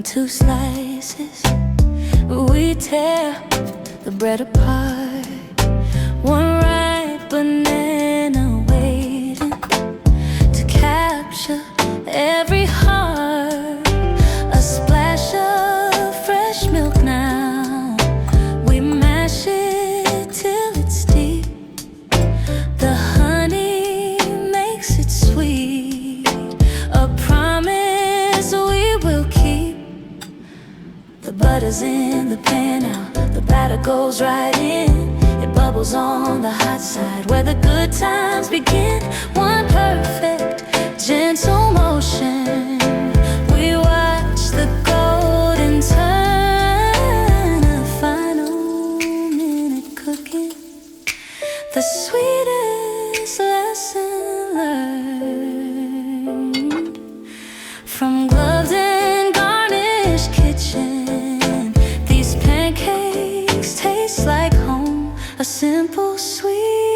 into slices. We tear the bread apart, one ripe banana waiting to capture every heart. A splash of fresh milk now, we mash it till it's deep. The honey makes it sweet, a promise we will keep. The butter's in the pan now, the batter goes right in. It bubbles on the hot side where the good times begin. One perfect, gentle motion, we watch the golden turn. A final minute cooking, the sweetest lesson learned from gloved and garnished kitchen. These pancakes taste like home, a simple, sweet